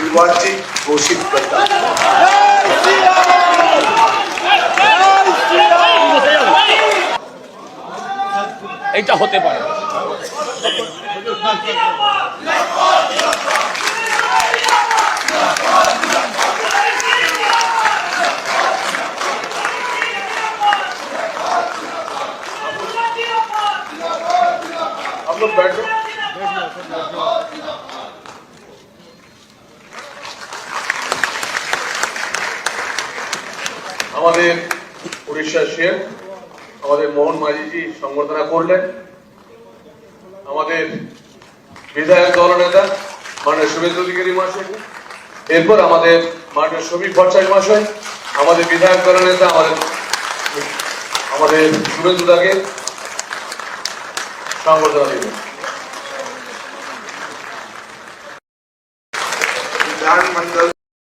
निर्वाचित घोषित करता हूं। এটা হতে পারে। हम लोग बैठ जाओ। আমাদের উড়িষ্যা শের আমাদের মোহন মাঝিজি সংবর্ধনা করলেন। আমাদের বিধায়ক দলনেতা মাননীয় শুভেন্দু অধিকারী মহাশয়, এরপর আমাদের মাননীয় শ্রমিক ভট্টাচার্য মহাশয়, আমাদের বিধায়ক দলনেতা আমাদের শুভেন্দু দাকে সংবর্ধনা দেবেন। विधानमंडल